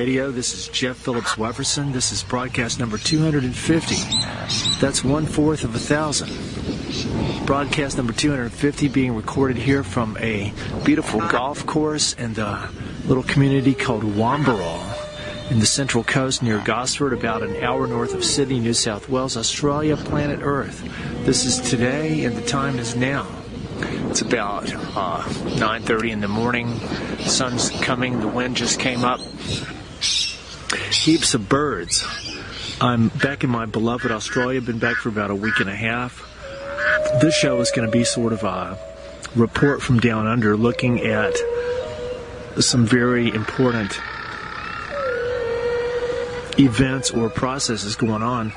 Radio. This is Jeff Phillips Wefferson. This is broadcast number 250. That's 1/4 of 1,000. Broadcast number 250 being recorded here from a beautiful golf course in the little community called Wamberal in the Central Coast near Gosford, about an hour north of Sydney, New South Wales, Australia, planet Earth. This is today and the time is now. It's about 9:30 in the morning. The sun's coming. The wind just came up. Heaps of birds. I'm back in my beloved Australia. Been back for about a week and a half. This show is going to be sort of a report from down under, looking at some very important events or processes going on.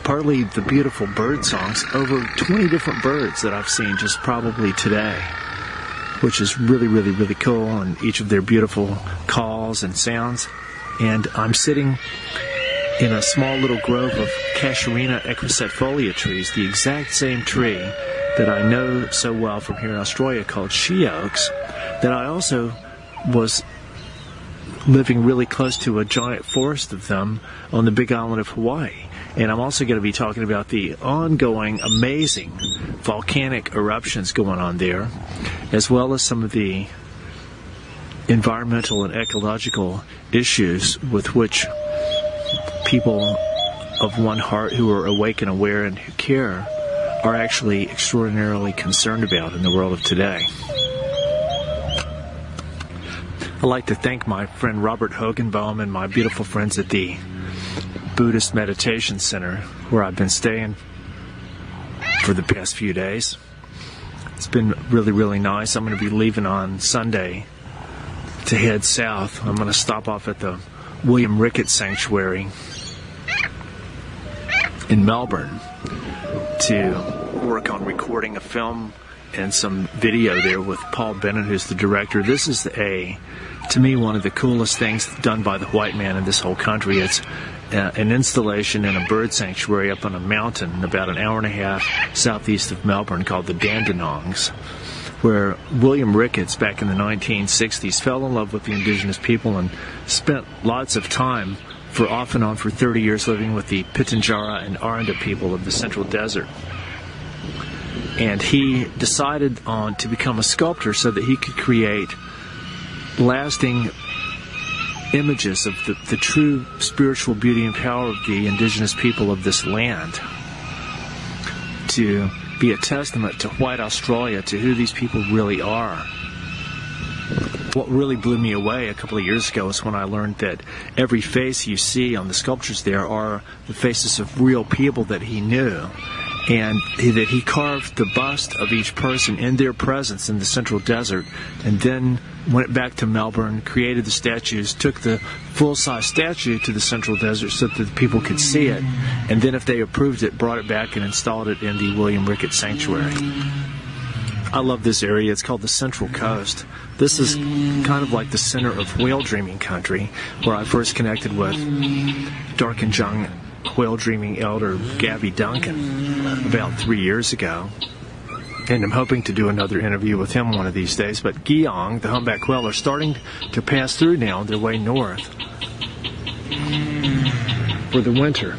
Partly the beautiful bird songs, over 20 different birds that I've seen just probably today, which is really, really, really cool, and each of their beautiful calls and sounds. And I'm sitting in a small little grove of Casuarina equisetifolia trees, the exact same tree that I know so well from here in Australia called she oaks, that I also was living really close to a giant forest of them on the big island of Hawaii. And I'm also going to be talking about the ongoing, amazing volcanic eruptions going on there, as well as some of the environmental and ecological issues with which people of one heart who are awake and aware and who care are actually extraordinarily concerned about in the world of today. I'd like to thank my friend Robert Hogenbaum and my beautiful friends at the Buddhist Meditation Center, where I've been staying for the past few days. It's been really, really nice. I'm going to be leaving on Sunday to head south. I'm going to stop off at the William Ricketts Sanctuary in Melbourne to work on recording a film and some video there with Paul Bennett, who's the director. This is to me, one of the coolest things done by the white man in this whole country. It's an installation in a bird sanctuary up on a mountain about an hour and a half southeast of Melbourne called the Dandenongs, where William Ricketts back in the 1960s fell in love with the indigenous people and spent lots of time off and on for 30 years living with the Pitjantjatjara and Aranda people of the Central Desert. And he decided to become a sculptor so that he could create lasting images of the true spiritual beauty and power of the indigenous people of this land, to be a testament to white Australia, to who these people really are. What really blew me away a couple of years ago is when I learned that every face you see on the sculptures there are the faces of real people that he knew, and that he carved the bust of each person in their presence in the Central Desert, and then went back to Melbourne, created the statues, took the full-size statue to the Central Desert so that the people could see it, and then if they approved it, brought it back and installed it in the William Ricketts Sanctuary. I love this area. It's called the Central Coast. This is kind of like the center of whale dreaming country, where I first connected with Dark and Jung whale dreaming elder Gabby Duncan about 3 years ago. And I'm hoping to do another interview with him one of these days. But Geong, the humpback whale, are starting to pass through now on their way north for the winter.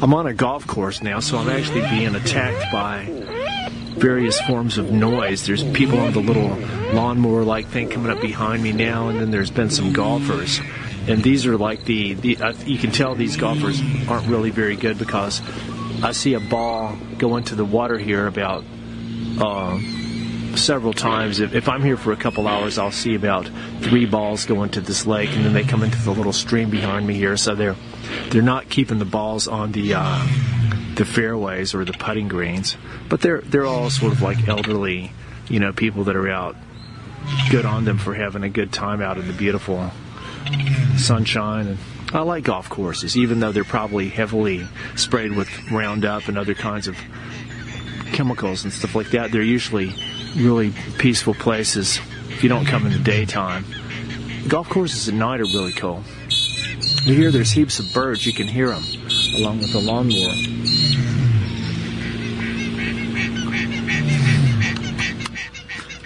I'm on a golf course now, so I'm actually being attacked by various forms of noise. There's people on the little lawnmower-like thing coming up behind me now, and then there's been some golfers. And these are like you can tell these golfers aren't really very good, because I see a ball go into the water here about several times. If I'm here for a couple hours, I'll see about 3 balls go into this lake, and then they come into the little stream behind me here. So they're not keeping the balls on the fairways or the putting greens, but they're all sort of like elderly, people that are out. Good on them for having a good time out in the beautiful sunshine. And I like golf courses, even though they're probably heavily sprayed with Roundup and other kinds of chemicals and stuff like that. They're usually really peaceful places if you don't come in the daytime. Golf courses at night are really cool. You hear there's heaps of birds. You can hear them along with the lawnmower.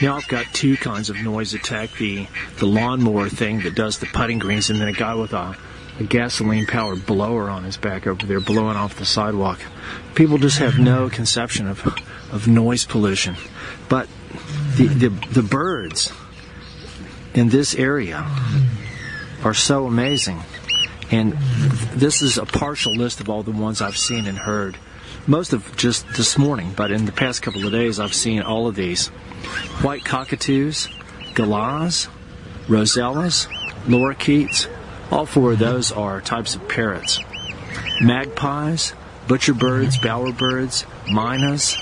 Now I've got two kinds of noise attack, the lawnmower thing that does the putting greens, and then a guy with a gasoline-powered blower on his back over there blowing off the sidewalk. People just have no conception of noise pollution. But the birds in this area are so amazing. And this is a partial list of all the ones I've seen and heard. Most of just this morning, but in the past couple of days I've seen all of these. White cockatoos, galahs, rosellas, lorikeets. All four of those are types of parrots. Magpies, butcherbirds, bowerbirds, mynas,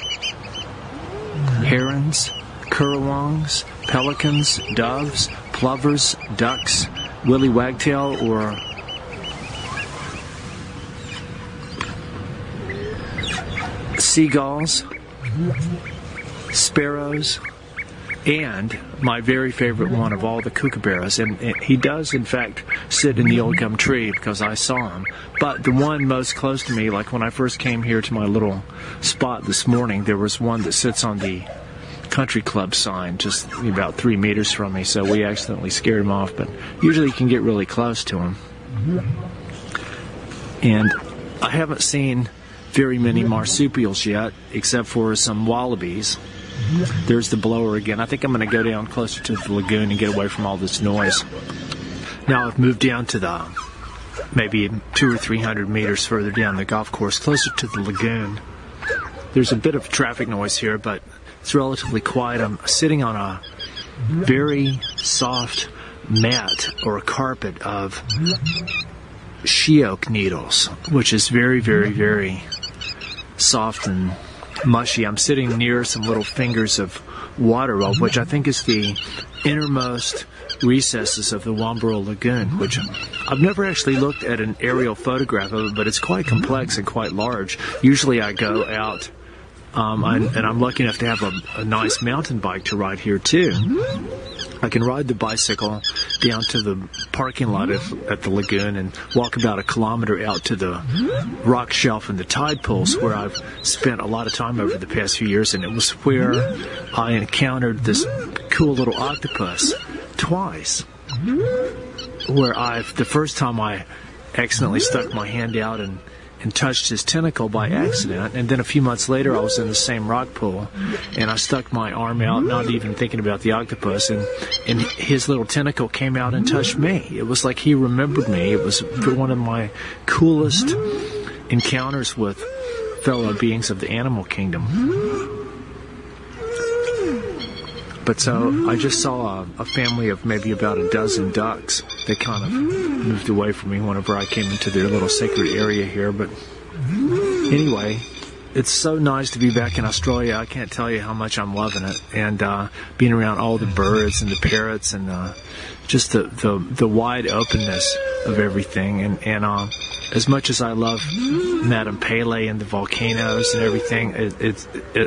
herons, currawongs, pelicans, doves, plovers, ducks, willy wagtail or seagulls, sparrows, and my very favorite one of all, the kookaburras. And he does, in fact, sit in the old gum tree because I saw him. But the one most close to me, like when I first came here to my little spot this morning, there was one that sits on the country club sign just about 3 meters from me, so we accidentally scared him off. But usually you can get really close to him. And I haven't seen very many marsupials yet, except for some wallabies. There's the blower again. I think I'm going to go down closer to the lagoon and get away from all this noise. Now I've moved down to the maybe 200 or 300 meters further down the golf course, closer to the lagoon. There's a bit of traffic noise here, but it's relatively quiet. I'm sitting on a very soft mat or a carpet of she-oak needles, which is very, very, very soft and mushy. I'm sitting near some little fingers of water, which I think is the innermost recesses of the Wamboro Lagoon, which I've never actually looked at an aerial photograph of it, but it's quite complex and quite large. Usually I go out, and I'm lucky enough to have a nice mountain bike to ride here too. I can ride the bicycle down to the parking lot at the lagoon and walk about 1 kilometer out to the rock shelf and the tide pools, where I've spent a lot of time over the past few years, and it was where I encountered this cool little octopus twice. Where the first time I accidentally stuck my hand out and touched his tentacle by accident, and then a few months later I was in the same rock pool and I stuck my arm out, not even thinking about the octopus, and his little tentacle came out and touched me. It was like he remembered me. It was one of my coolest encounters with fellow beings of the animal kingdom. But so I just saw a family of maybe about 12 ducks. They kind of moved away from me whenever I came into their little sacred area here. But anyway, it's so nice to be back in Australia. I can't tell you how much I'm loving it. And being around all the birds and the parrots and just the wide openness of everything. And as much as I love Madame Pele and the volcanoes and everything,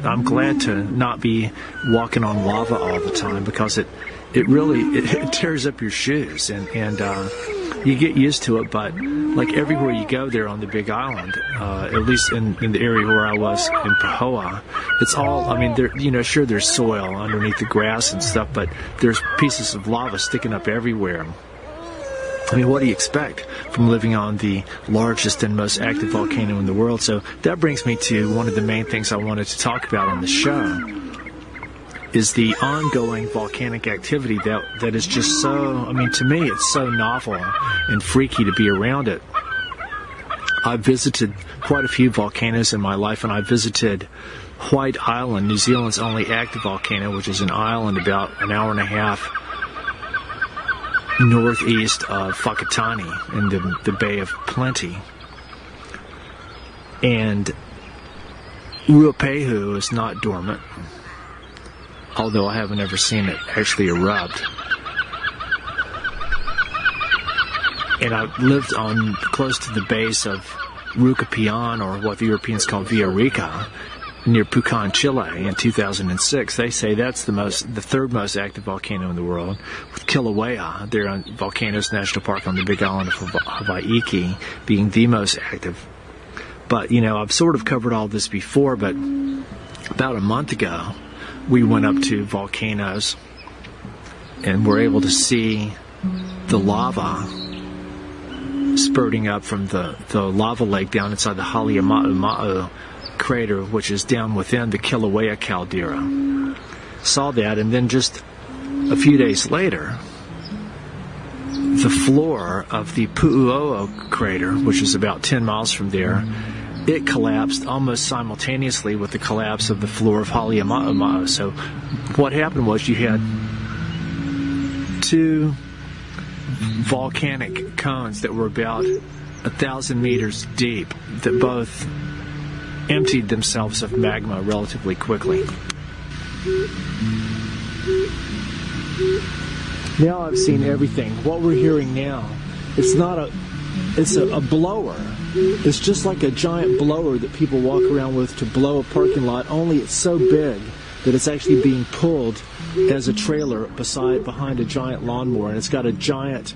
I'm glad to not be walking on lava all the time, because it really tears up your shoes, and you get used to it. But like everywhere you go there on the Big Island, at least in the area where I was in Pahoa, it's all, I mean, sure, there's soil underneath the grass and stuff, but there's pieces of lava sticking up everywhere. I mean, what do you expect from living on the largest and most active volcano in the world? So that brings me to one of the main things I wanted to talk about on the show, is the ongoing volcanic activity that is just so, I mean, to me, it's so novel and freaky to be around it. I've visited quite a few volcanoes in my life, and I visited White Island, New Zealand's only active volcano, which is an island about an hour and a half northeast of Whakatane in the Bay of Plenty. And Ruapehu is not dormant, although I haven't ever seen it actually erupt. And I lived close to the base of Rucapian, or what the Europeans call Villarrica, near Pucón, Chile in 2006. They say that's the third most active volcano in the world, with Kilauea, their Volcanoes National Park on the Big Island of Hawaii, being the most active. But, I've sort of covered all this before, but about a month ago, we went up to volcanoes and were able to see the lava spurting up from the lava lake down inside the Halemaumau crater, which is down within the Kilauea caldera. Saw that, and then just a few days later, the floor of the Pu'uo'o crater, which is about 10 miles from there, it collapsed almost simultaneously with the collapse of the floor of Halemaumau. So what happened was you had two volcanic cones that were about 1,000 meters deep that both emptied themselves of magma relatively quickly. Now I've seen everything. What we're hearing now, it's a blower. It's just like a giant blower that people walk around with to blow a parking lot, only it's so big that it's actually being pulled as a trailer behind a giant lawnmower, and it's got a giant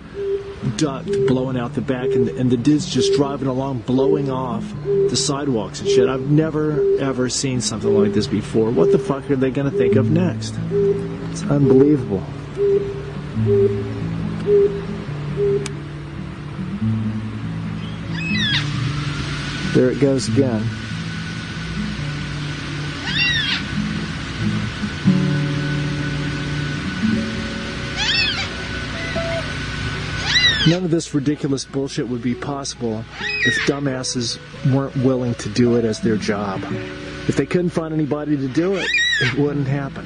duct blowing out the back, and the dude's just driving along blowing off the sidewalks and shit. I've never ever seen something like this before. What the fuck are they going to think of next? It's unbelievable. There it goes again. None of this ridiculous bullshit would be possible if dumbasses weren't willing to do it as their job. If they couldn't find anybody to do it, it wouldn't happen.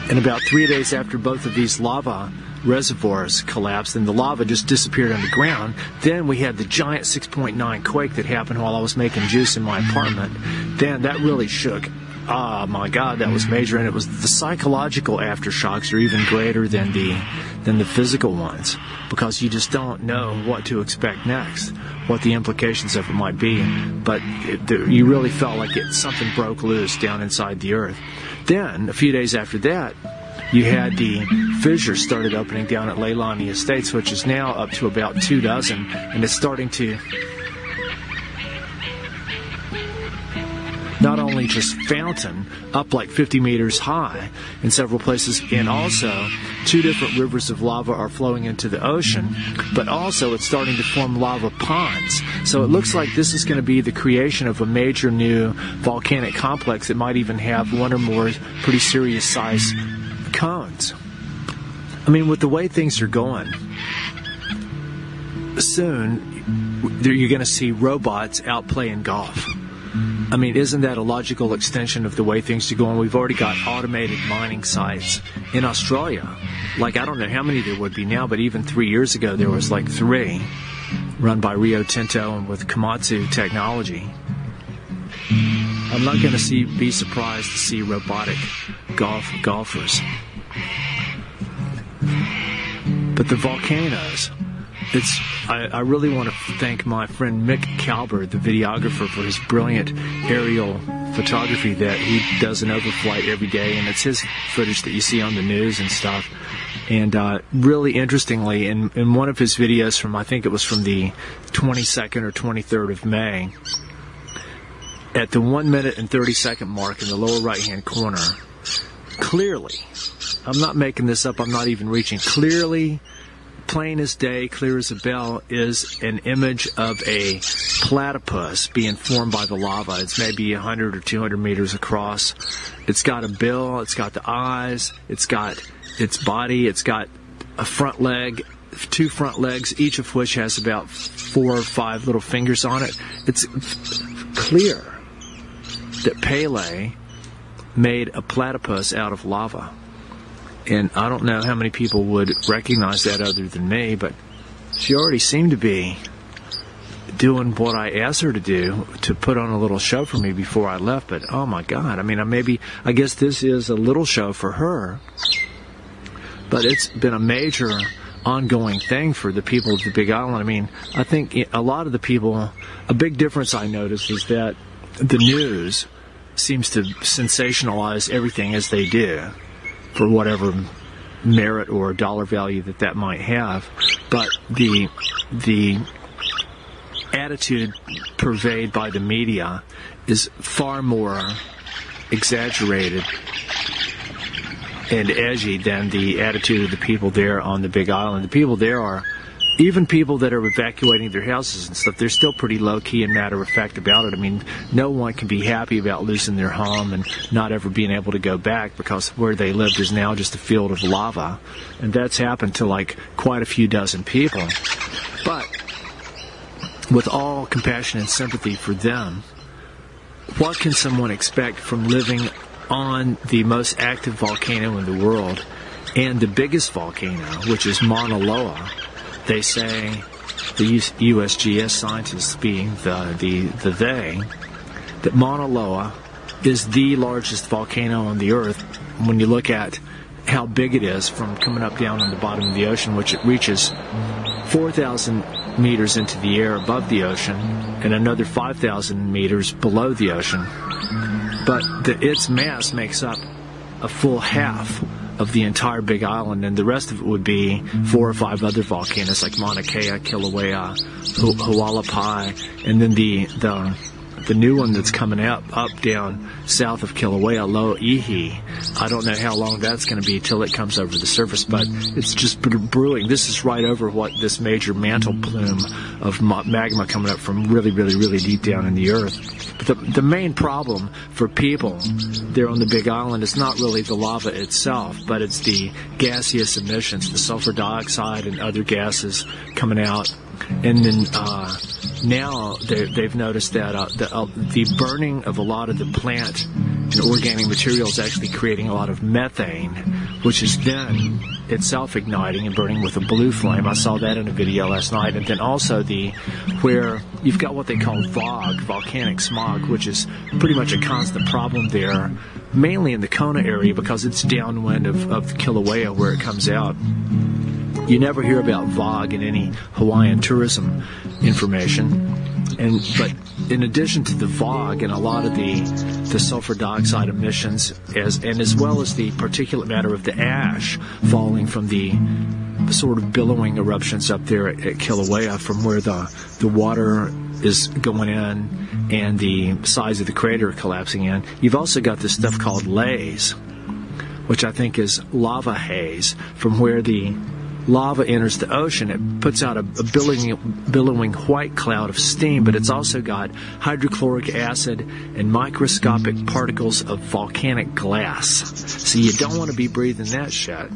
And about 3 days after both of these lava reservoirs collapsed and the lava just disappeared underground, then we had the giant 6.9 quake that happened while I was making juice in my apartment. Then that really shook. Oh my God, that was major, and it was the psychological aftershocks are even greater than the physical ones, because you just don't know what to expect next, what the implications of it might be. But you really felt like something broke loose down inside the earth. Then, a few days after that, you had the fissures started opening down at Leilani Estates, which is now up to about 24, and it's starting to not only just fountain up like 50 meters high in several places, and also 2 different rivers of lava are flowing into the ocean, but also it's starting to form lava ponds. So it looks like this is going to be the creation of a major new volcanic complex that might even have one or more pretty serious size cones. I mean, with the way things are going, soon you're going to see robots out playing golf. I mean, isn't that a logical extension of the way things are going? We've already got automated mining sites in Australia. Like, I don't know how many there would be now, but even 3 years ago there was like 3 run by Rio Tinto and with Komatsu technology. I'm not going to be surprised to see robotic golfers. But the volcanoes, I really want to thank my friend Mick Calber, the videographer, for his brilliant aerial photography that he does an overflight every day, and it's his footage that you see on the news and stuff. And really interestingly, in one of his videos from, I think it was from the 22nd or 23rd of May, at the 1 minute and 30-second mark in the lower right-hand corner, clearly, I'm not making this up, I'm not even reaching, clearly, plain as day, clear as a bell, is an image of a platypus being formed by the lava. It's maybe 100 or 200 meters across. It's got a bill, it's got the eyes, it's got its body, it's got a front leg, 2 front legs, each of which has about 4 or 5 little fingers on it. It's clear that Pele made a platypus out of lava. And I don't know how many people would recognize that other than me, but she already seemed to be doing what I asked her to do, to put on a little show for me before I left. But oh my God, I mean, I guess this is a little show for her, but it's been a major ongoing thing for the people of the Big Island. I mean, I think a lot of the people, a big difference I noticed is that the news seems to sensationalize everything as they do, for whatever merit or dollar value that might have. But the attitude purveyed by the media is far more exaggerated and edgy than the attitude of the people there on the Big Island. The people there are, even people that are evacuating their houses and stuff, they're still pretty low-key and matter-of-fact about it. I mean, no one can be happy about losing their home and not ever being able to go back, because where they lived is now just a field of lava. And that's happened to, like, quite a few dozen people. But with all compassion and sympathy for them, what can someone expect from living on the most active volcano in the world and the biggest volcano, which is Mauna Loa? They say, the USGS scientists being they, that Mauna Loa is the largest volcano on the Earth when you look at how big it is from coming up down on the bottom of the ocean, which it reaches 4,000 meters into the air above the ocean and another 5,000 meters below the ocean. But its mass makes up a full half of the entire Big Island, and the rest of it would be 4 or 5 other volcanoes like Mauna Kea, Kilauea, Hualapai, and then the new one that's coming up down south of Kilauea, Loihi. I don't know how long that's going to be till it comes over the surface, but it's just brewing. This is right over what this major mantle plume of magma coming up from really, really, really deep down in the earth. But the main problem for people there on the Big Island is not really the lava itself, but it's the gaseous emissions, the sulfur dioxide and other gases coming out. And then now they've noticed that the burning of a lot of the plant and organic material is actually creating a lot of methane, which is then itself igniting and burning with a blue flame. I saw that in a video last night. And then also where you've got what they call VOG, volcanic smog, which is pretty much a constant problem there, mainly in the Kona area because it's downwind of Kilauea where it comes out. You never hear about VOG in any Hawaiian tourism information. But in addition to the VOG and a lot of the sulfur dioxide emissions, as well as the particulate matter of the ash falling from the sort of billowing eruptions up there at Kilauea, from where the water is going in and the size of the crater collapsing in, you've also got this stuff called laze, which I think is lava haze, from where the lava enters the ocean. It puts out a billowing white cloud of steam, but it's also got hydrochloric acid and microscopic particles of volcanic glass. So you don't want to be breathing that shit.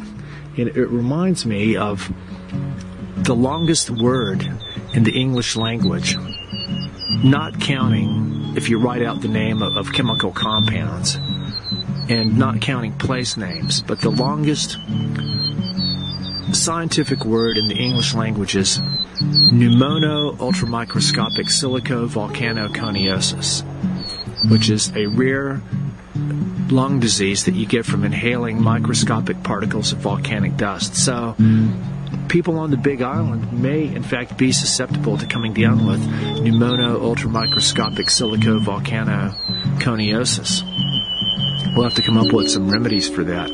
And it reminds me of the longest word in the English language, not counting if you write out the name of chemical compounds and not counting place names, but the longest scientific word in the English language is pneumono-ultramicroscopic silico-volcanoconiosis, which is a rare lung disease that you get from inhaling microscopic particles of volcanic dust. So people on the Big Island may in fact be susceptible to coming down with pneumono-ultramicroscopic silico-volcanoconiosis. We'll have to come up with some remedies for that.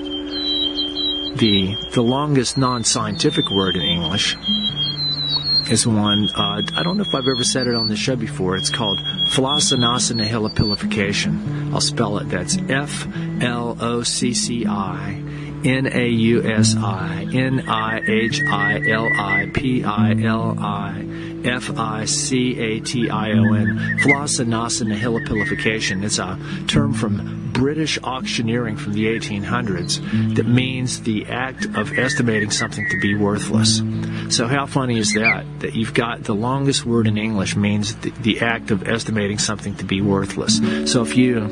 The longest non-scientific word in English is one, I don't know if I've ever said it on the show before. It's called floccinausinihilipilification. I'll spell it. That's FLOCCINIHILIPILIFICATION. Floccinausinihilipilification. It's a term from British auctioneering from the 1800s that means the act of estimating something to be worthless. So how funny is that? That you've got the longest word in English means the act of estimating something to be worthless. So if you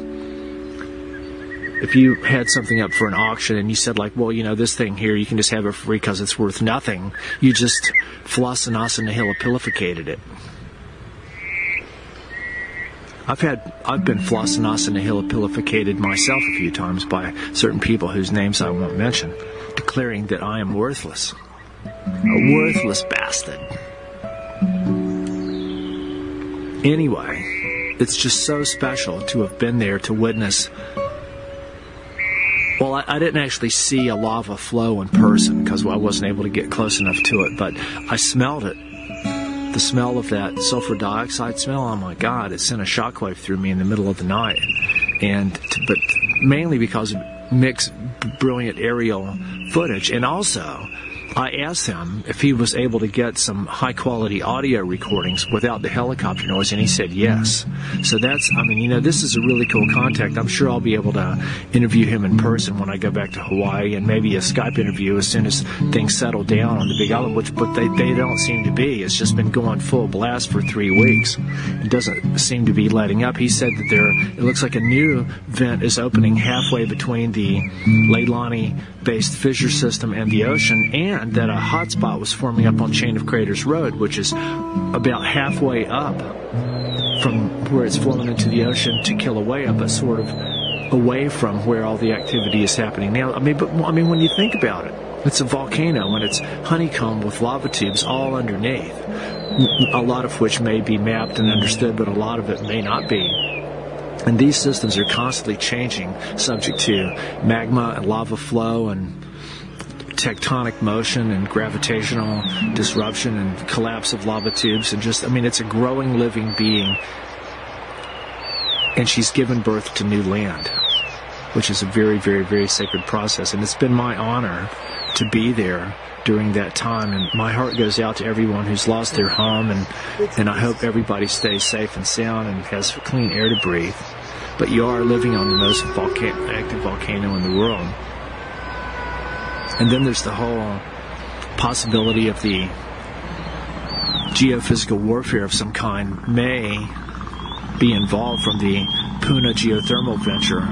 had something up for an auction and you said, like, well, you know, this thing here, you can just have it free because it's worth nothing, you just floccinausinihilipilificated it. I've been floccinausinihilipilificated myself a few times by certain people whose names I won't mention, declaring that I am worthless. A worthless bastard. Anyway, it's just so special to have been there to witness. Well, I didn't actually see a lava flow in person because I wasn't able to get close enough to it, but I smelled it. the smell of that sulfur dioxide smell, oh my God, it sent a shockwave through me in the middle of the night. But mainly because of Mick's brilliant aerial footage. And also, I asked him if he was able to get some high-quality audio recordings without the helicopter noise, and he said yes. So that's, I mean, this is a really cool contact. I'm sure I'll be able to interview him in person when I go back to Hawaii, and maybe a Skype interview as soon as things settle down on the Big Island, but they don't seem to be. It's just been going full blast for 3 weeks. It doesn't seem to be letting up. He said that it looks like a new vent is opening halfway between the Leilani-based fissure system and the ocean, and that a hotspot was forming up on Chain of Craters Road, which is about halfway up from where it's flowing into the ocean to Kilauea, but sort of away from where all the activity is happening now. I mean, when you think about it, it's a volcano and it's honeycombed with lava tubes all underneath, a lot of which may be mapped and understood, but a lot of it may not be. And these systems are constantly changing, subject to magma and lava flow and tectonic motion and gravitational disruption and collapse of lava tubes, and just, I mean, it's a growing living being, and she's given birth to new land, which is a very, very, very sacred process. And it's been my honor to be there during that time, and my heart goes out to everyone who's lost their home, and I hope everybody stays safe and sound and has clean air to breathe. But you are living on the most active volcano in the world. And then there's the whole possibility of the geophysical warfare of some kind may be involved from the Puna geothermal venture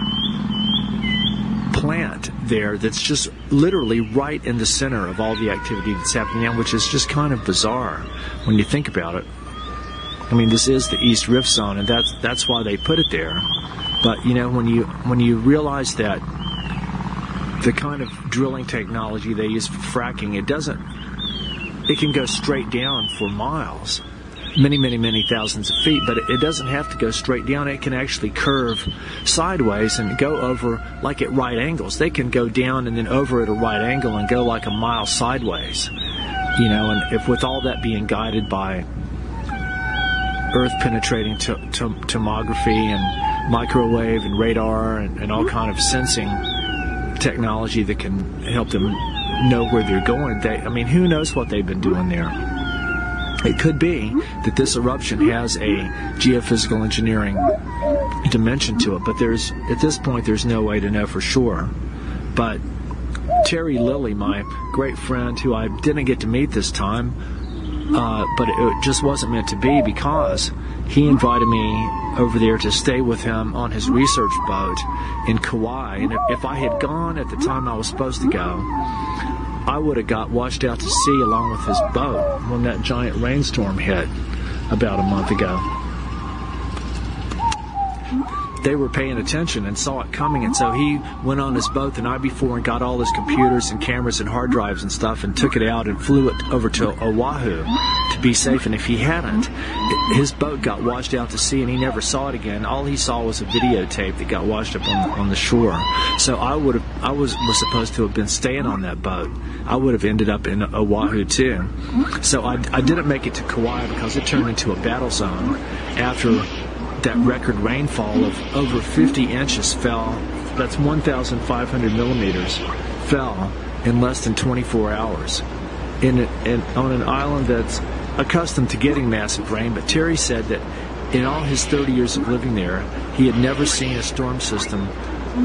plant there that's just literally right in the center of all the activity that's happening now, which is just kind of bizarre when you think about it. I mean, this is the East Rift Zone, and that's why they put it there. But when you realize that the kind of drilling technology they use for fracking, it can go straight down for miles, many, many, many thousands of feet, but it doesn't have to go straight down. It can actually curve sideways and go over like at right angles. They can go down and then over at a right angle and go like a mile sideways, and if with all that being guided by earth penetrating tomography and microwave and radar and all kind of sensing technology that can help them know where they're going. Who knows what they've been doing there? It could be that this eruption has a geophysical engineering dimension to it, but at this point there's no way to know for sure. But Terry Lilly, my great friend, who I didn't get to meet this time, but it just wasn't meant to be, because he invited me over there to stay with him on his research boat in Kauai. And if I had gone at the time I was supposed to go, I would have got washed out to sea along with his boat when that giant rainstorm hit about a month ago. They were paying attention and saw it coming, and so he went on his boat the night before and got all his computers and cameras and hard drives and stuff and took it out and flew it over to Oahu to be safe. And if he hadn't, his boat got washed out to sea and he never saw it again. All he saw was a videotape that got washed up on the shore. So I was supposed to have been staying on that boat. I would have ended up in Oahu too. So I didn't make it to Kauai because it turned into a battle zone after that record rainfall of over 50 inches fell. That's 1,500 millimeters fell in less than 24 hours on an island that's accustomed to getting massive rain. But Terry said that in all his 30 years of living there, he had never seen a storm system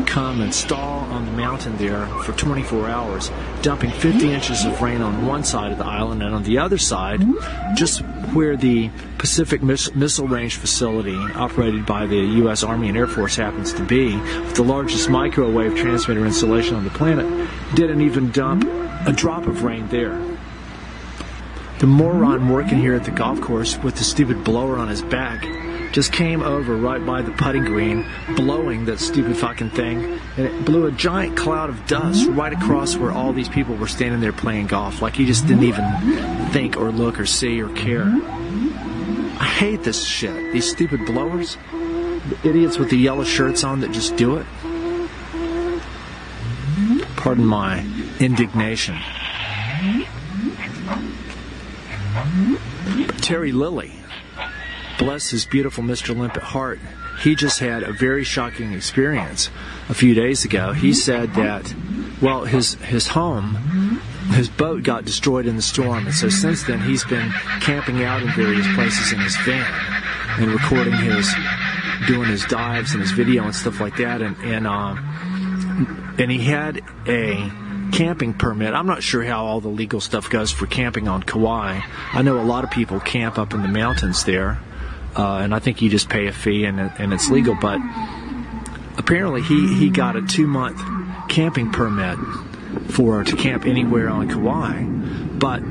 come and stall on the mountain there for 24 hours, dumping 50 inches of rain on one side of the island, and on the other side, just where the Pacific Missile Range facility operated by the U.S. Army and Air Force happens to be, with the largest microwave transmitter installation on the planet, didn't even dump a drop of rain there. The moron working here at the golf course with the stupid blower on his back just came over right by the putting green, blowing that stupid fucking thing, and it blew a giant cloud of dust right across where all these people were standing there playing golf, like he just didn't even think or look or see or care. I hate this shit. These stupid blowers, the idiots with the yellow shirts on that just do it. Pardon my indignation. Terry Lilly, bless his beautiful Mr. Limpet heart, he just had a very shocking experience a few days ago. He said that, well, his home, his boat got destroyed in the storm, and so since then he's been camping out in various places in his van and recording doing his dives and his video and stuff like that, and he had a camping permit. I'm not sure how all the legal stuff goes for camping on Kauai. I know a lot of people camp up in the mountains there, and I think you just pay a fee and it's legal, but apparently he got a 2-month camping permit to camp anywhere on Kauai, but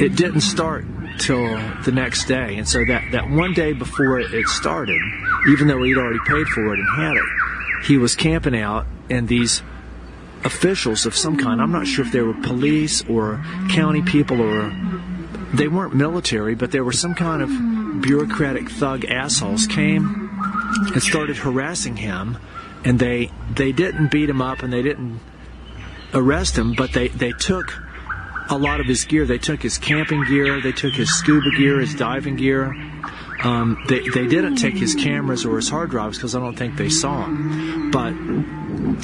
it didn't start till the next day, and so that one day before it started, even though he'd already paid for it and had it, he was camping out, and these officials of some kind, I'm not sure if they were police or county people, or they weren't military, but there were some kind of bureaucratic thug assholes, came and started harassing him, and they didn't beat him up and they didn't arrest him, but they took a lot of his gear. They took his camping gear, they took his scuba gear, his diving gear. They didn't take his cameras or his hard drives because I don't think they saw him. But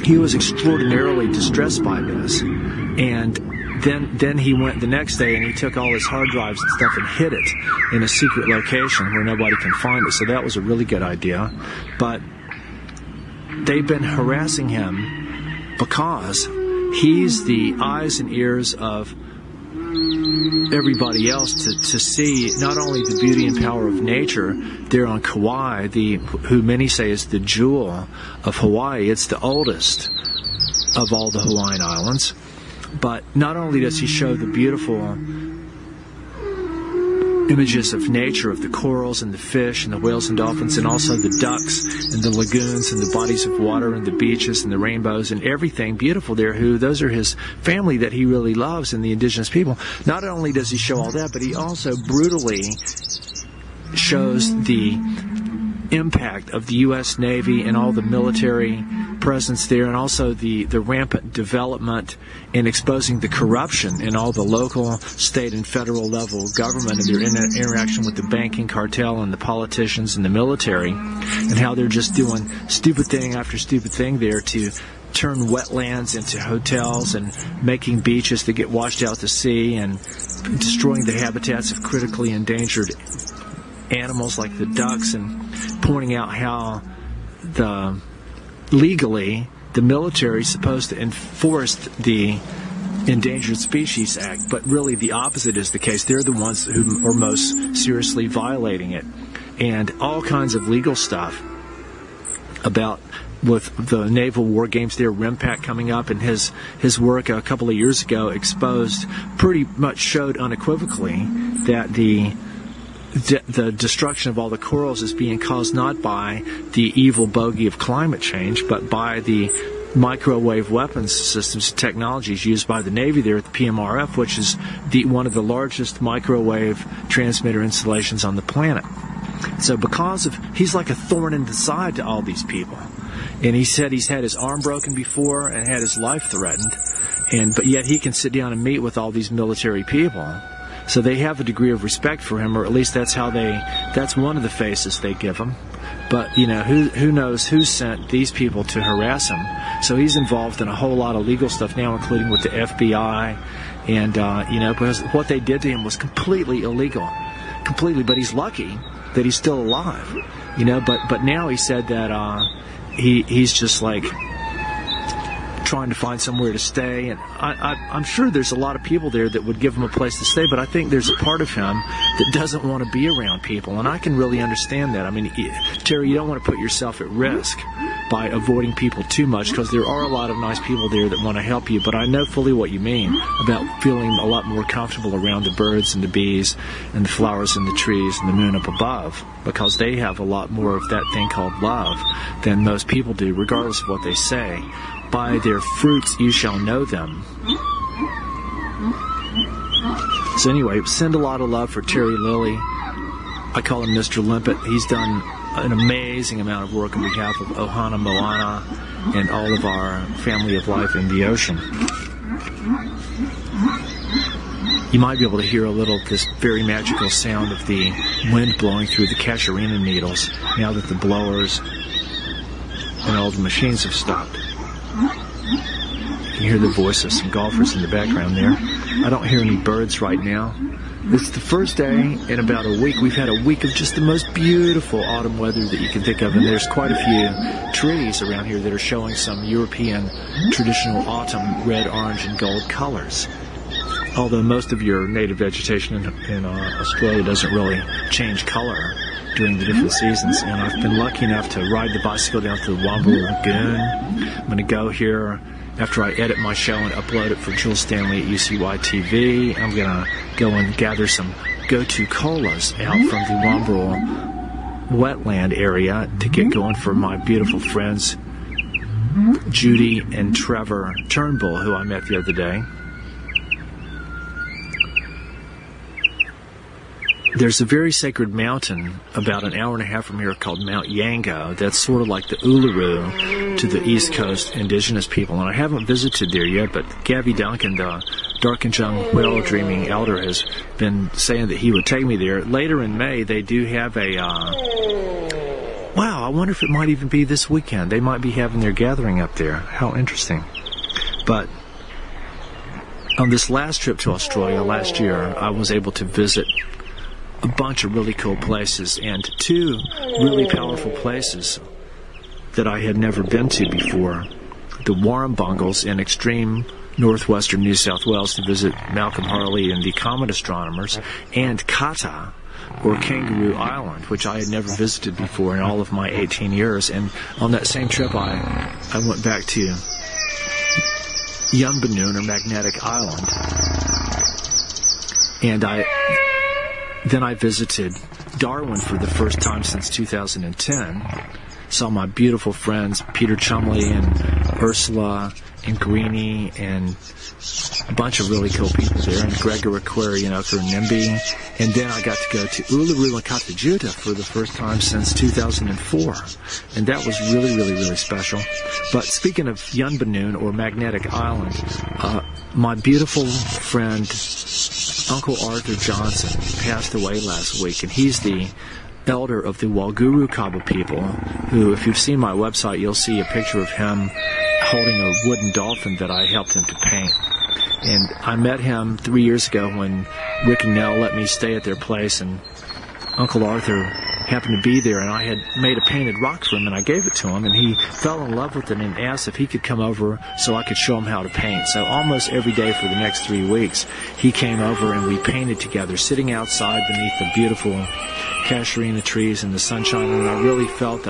he was extraordinarily distressed by this. And then he went the next day and he took all his hard drives and stuff and hid it in a secret location where nobody can find it. So that was a really good idea. But they've been harassing him because he's the eyes and ears of everybody else to see not only the beauty and power of nature there on Kauai, who many say is the jewel of Hawaii. It's the oldest of all the Hawaiian islands. But not only does he show the beautiful images of nature, of the corals and the fish and the whales and dolphins, and also the ducks and the lagoons and the bodies of water and the beaches and the rainbows and everything beautiful there, those are his family that he really loves and the indigenous people. Not only does he show all that, but he also brutally shows the impact of the U.S. Navy and all the military presence there, and also the rampant development in exposing the corruption in all the local, state, and federal level government and their interaction with the banking cartel and the politicians and the military, and how they're just doing stupid thing after stupid thing there to turn wetlands into hotels and making beaches that get washed out to sea and destroying the habitats of critically endangered animals like the ducks, and pointing out how legally the military is supposed to enforce the Endangered Species Act, but really the opposite is the case. They're the ones who are most seriously violating it, and all kinds of legal stuff about with the naval war games there, RIMPAC coming up, and his work a couple of years ago pretty much showed unequivocally that the destruction of all the corals is being caused not by the evil bogey of climate change, but by the microwave weapons systems and technologies used by the Navy there at the PMRF, which is one of the largest microwave transmitter installations on the planet. So he's like a thorn in the side to all these people. And he said he's had his arm broken before and had his life threatened, but yet he can sit down and meet with all these military people. So they have a degree of respect for him, or at least that's one of the faces they give him. But, who knows who sent these people to harass him. So he's involved in a whole lot of legal stuff now, including with the FBI. And, because what they did to him was completely illegal. Completely. But he's lucky that he's still alive. But now he said that he's just like trying to find somewhere to stay, and I'm sure there's a lot of people there that would give him a place to stay, but I think there's a part of him that doesn't want to be around people, and I can really understand that. I mean, Terry, you don't want to put yourself at risk by avoiding people too much, because there are a lot of nice people there that want to help you, but I know fully what you mean about feeling a lot more comfortable around the birds and the bees and the flowers and the trees and the moon up above, because they have a lot more of that thing called love than most people do, regardless of what they say. By their fruits you shall know them. So anyway, send a lot of love for Terry Lilly. I call him Mr. Limpet. He's done an amazing amount of work on behalf of Ohana Moana and all of our family of life in the ocean. You might be able to hear a little this very magical sound of the wind blowing through the casuarina needles now that the blowers and all the machines have stopped. You can hear the voice of some golfers in the background there. I don't hear any birds right now. It's the first day in about a week. We've had a week of just the most beautiful autumn weather that you can think of, and there's quite a few trees around here that are showing some European traditional autumn red, orange, and gold colors. Although most of your native vegetation in Australia doesn't really change color during the different seasons. And I've been lucky enough to ride the bicycle down to the Wamberal Lagoon. I'm going to go here after I edit my show and upload it for Jules Stanley at UCY TV. I'm going to go and gather some go-to colas out from the Wamberal wetland area to get going for my beautiful friends Judy and Trevor Turnbull, who I met the other day. There's a very sacred mountain about an hour and a half from here called Mount Yango that's sort of like the Uluru to the East Coast indigenous people. And I haven't visited there yet, but Gavi Duncan, the Darkinjung Whale Dreaming Elder, has been saying that he would take me there. Later in May, they do have a... wow, I wonder if it might even be this weekend. They might be having their gathering up there. How interesting. But on this last trip to Australia last year, I was able to visit a bunch of really cool places, and two really powerful places that I had never been to before. The Warrumbungles in extreme northwestern New South Wales to visit Malcolm Harley and the Comet Astronomers, and Kata, or Kangaroo Island, which I had never visited before in all of my 18 years. And on that same trip, I went back to Yumbanoon, or Magnetic Island, and then I visited Darwin for the first time since 2010. Saw my beautiful friends Peter Chumley and Ursula and Greenie and a bunch of really cool people there, and Gregor Aquarianoker and Nimby. And then I got to go to Uluru and Katajuta for the first time since 2004. And that was really, really, really special. But speaking of Yumbanoon, or Magnetic Island, my beautiful friend Uncle Arthur Johnson passed away last week, and he's the elder of the Walguru Kaba people, who, if you've seen my website, you'll see a picture of him holding a wooden dolphin that I helped him to paint. And I met him 3 years ago when Rick and Nell let me stay at their place, and Uncle Arthur happened to be there, and I had made a painted rock for him, and I gave it to him, and he fell in love with it and asked if he could come over so I could show him how to paint. So almost every day for the next 3 weeks, he came over and we painted together, sitting outside beneath the beautiful casuarina trees in the sunshine, and I really felt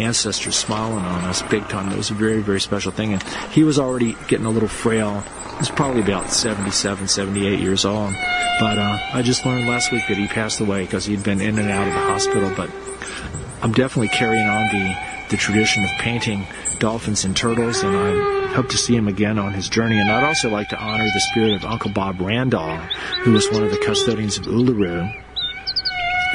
ancestors smiling on us big time. It was a very, very special thing, and he was already getting a little frail. He was probably about 77, 78 years old. But I just learned last week that he passed away because he'd been in and out of the hospital. But I'm definitely carrying on the tradition of painting dolphins and turtles, and I hope to see him again on his journey. And I'd also like to honor the spirit of Uncle Bob Randall, who was one of the custodians of Uluru,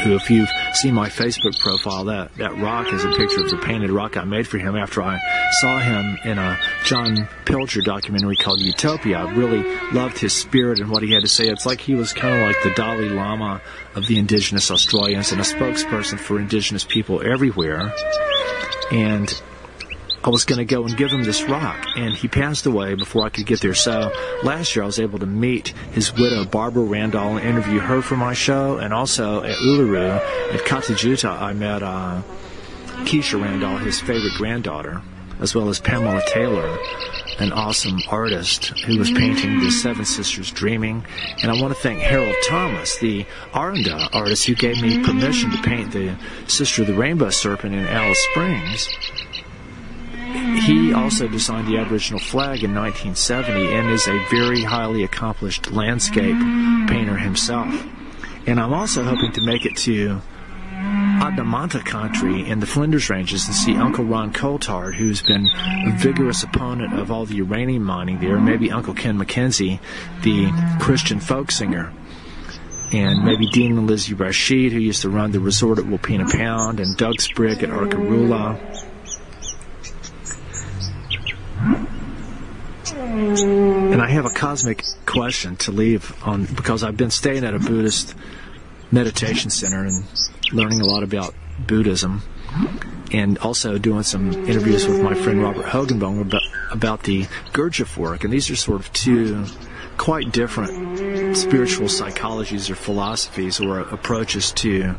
who, if you've seen my Facebook profile, that rock is a picture of the painted rock I made for him after I saw him in a John Pilger documentary called Utopia. I really loved his spirit and what he had to say. It's like he was kind of like the Dalai Lama of the indigenous Australians and a spokesperson for indigenous people everywhere. And I was going to go and give him this rock, and he passed away before I could get there. So last year I was able to meet his widow, Barbara Randall, and interview her for my show. And also at Uluru, at Katajuta, I met Keisha Randall, his favorite granddaughter, as well as Pamela Taylor, an awesome artist who was painting the Seven Sisters Dreaming. And I want to thank Harold Thomas, the Aranda artist, who gave me permission to paint the Sister of the Rainbow Serpent in Alice Springs. He also designed the Aboriginal flag in 1970 and is a very highly accomplished landscape painter himself. And I'm also hoping to make it to Adnamanta country in the Flinders Ranges and see Uncle Ron Coulthard, who's been a vigorous opponent of all the uranium mining there, and maybe Uncle Ken McKenzie, the Christian folk singer, and maybe Dean and Lizzie Rashid, who used to run the resort at Wapena Pound, and Doug Sprigg at Arkaroola. And I have a cosmic question to leave on, because I've been staying at a Buddhist meditation center and learning a lot about Buddhism, and also doing some interviews with my friend Robert Hogenbohm about the Gurdjieff work. And these are sort of two quite different spiritual psychologies or philosophies or approaches to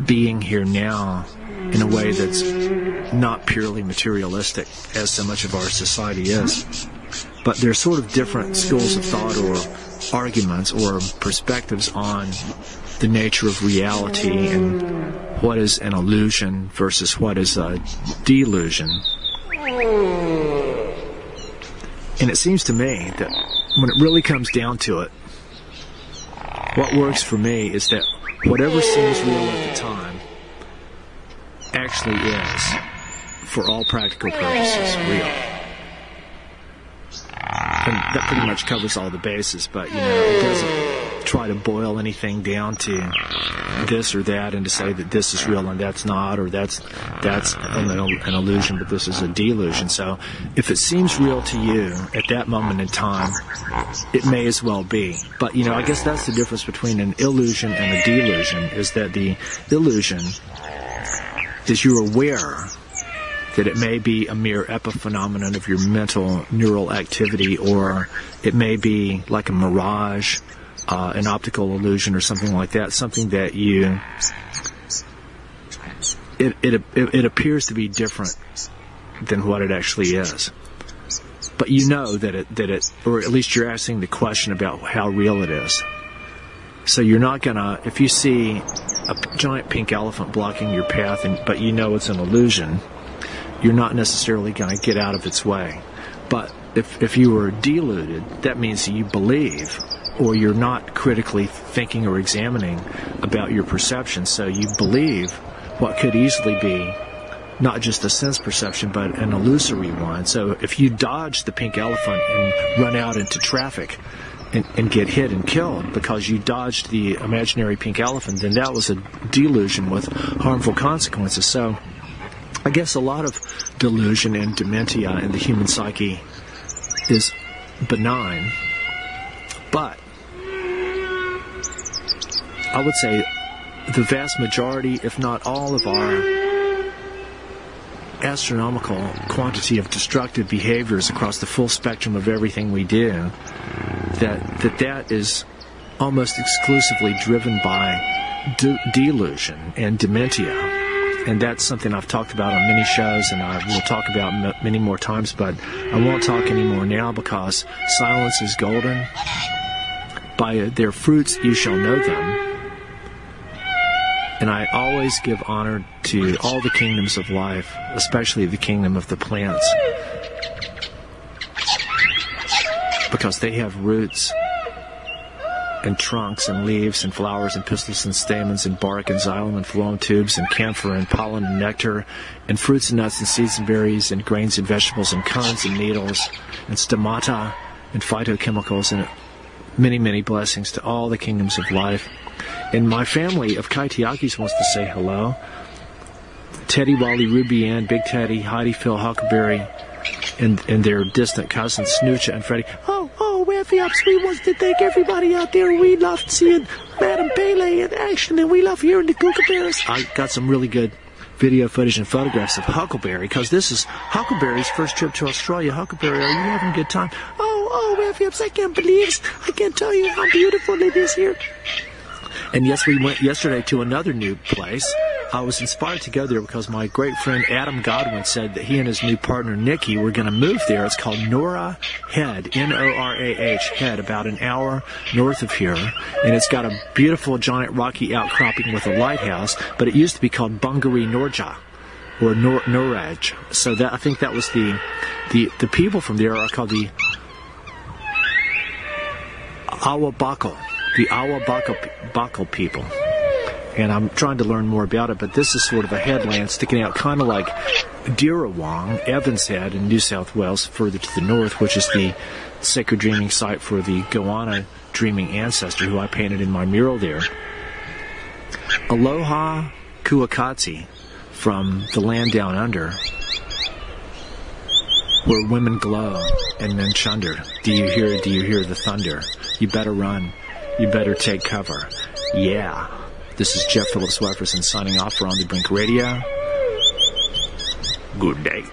being here now in a way that's not purely materialistic, as so much of our society is. But they're sort of different schools of thought or arguments or perspectives on the nature of reality and what is an illusion versus what is a delusion. And it seems to me that when it really comes down to it, what works for me is that whatever seems real at the time actually is, for all practical purposes, real. And that pretty much covers all the bases, but, it doesn't try to boil anything down to this or that and to say that this is real and that's not, or that's an illusion but this is a delusion. So if it seems real to you at that moment in time, it may as well be. But, I guess that's the difference between an illusion and a delusion, is that the illusion is you're aware that it may be a mere epiphenomenon of your mental neural activity, or it may be like a mirage, an optical illusion or something like that, something that it appears to be different than what it actually is. But you know that it, or at least you're asking the question about how real it is. So you're not gonna, if you see a giant pink elephant blocking your path, but you know it's an illusion, you're not necessarily going to get out of its way. But if you were deluded, that means you believe, or you're not critically thinking or examining about your perception. So you believe what could easily be not just a sense perception, but an illusory one. So if you dodge the pink elephant and run out into traffic and get hit and killed because you dodged the imaginary pink elephant, then that was a delusion with harmful consequences. So I guess a lot of delusion and dementia in the human psyche is benign, but I would say the vast majority, if not all of our astronomical quantity of destructive behaviors across the full spectrum of everything we do, that is almost exclusively driven by delusion and dementia. And that's something I've talked about on many shows, and I will talk about many more times, but I won't talk anymore now, because silence is golden. By their fruits you shall know them. And I always give honor to all the kingdoms of life, especially the kingdom of the plants, because they have roots and trunks and leaves and flowers and pistils and stamens and bark and xylem and phloem tubes and camphor and pollen and nectar and fruits and nuts and seeds and berries and grains and vegetables and cones and needles and stomata and phytochemicals, and many, many blessings to all the kingdoms of life. And my family of Kaitiakis wants to say hello. Teddy, Wally, Ruby Ann, Big Teddy, Heidi, Phil, Huckleberry, and their distant cousins, Snoocha and Freddie. Oh, Weffy Ups, we want to thank everybody out there. We love seeing Madame Pele in action, and we love hearing the kookaburras. I got some really good video footage and photographs of Huckleberry, because this is Huckleberry's first trip to Australia. Huckleberry, are you having a good time? Oh, Weffy Ups, I can't believe it. I can't tell you how beautiful it is here. And yes, we went yesterday to another new place. I was inspired to go there because my great friend Adam Godwin said that he and his new partner Nikki were going to move there. It's called Norah Head, Norah Head, about an hour north of here. And it's got a beautiful giant rocky outcropping with a lighthouse, but it used to be called Bungari Norja, or Noraj. So that, I think that was the people from there are called the Awabakal. The Awabakal people. And I'm trying to learn more about it, but this is sort of a headland sticking out kind of like Dirawong, Evans Head in New South Wales, further to the north, which is the sacred dreaming site for the Goanna dreaming ancestor who I painted in my mural there. Aloha Kuakatsi from the land down under where women glow and men chunder. Do you hear the thunder? You better run. You better take cover. Yeah. This is Jeff Phillips Wefferson signing off for On the Brink Radio. Good day.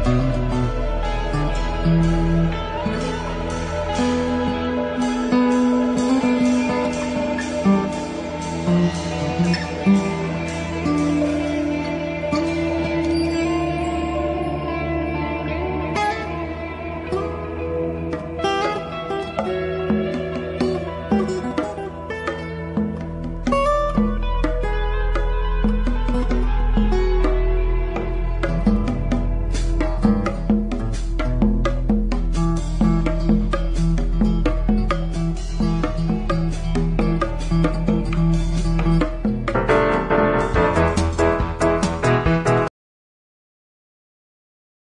you.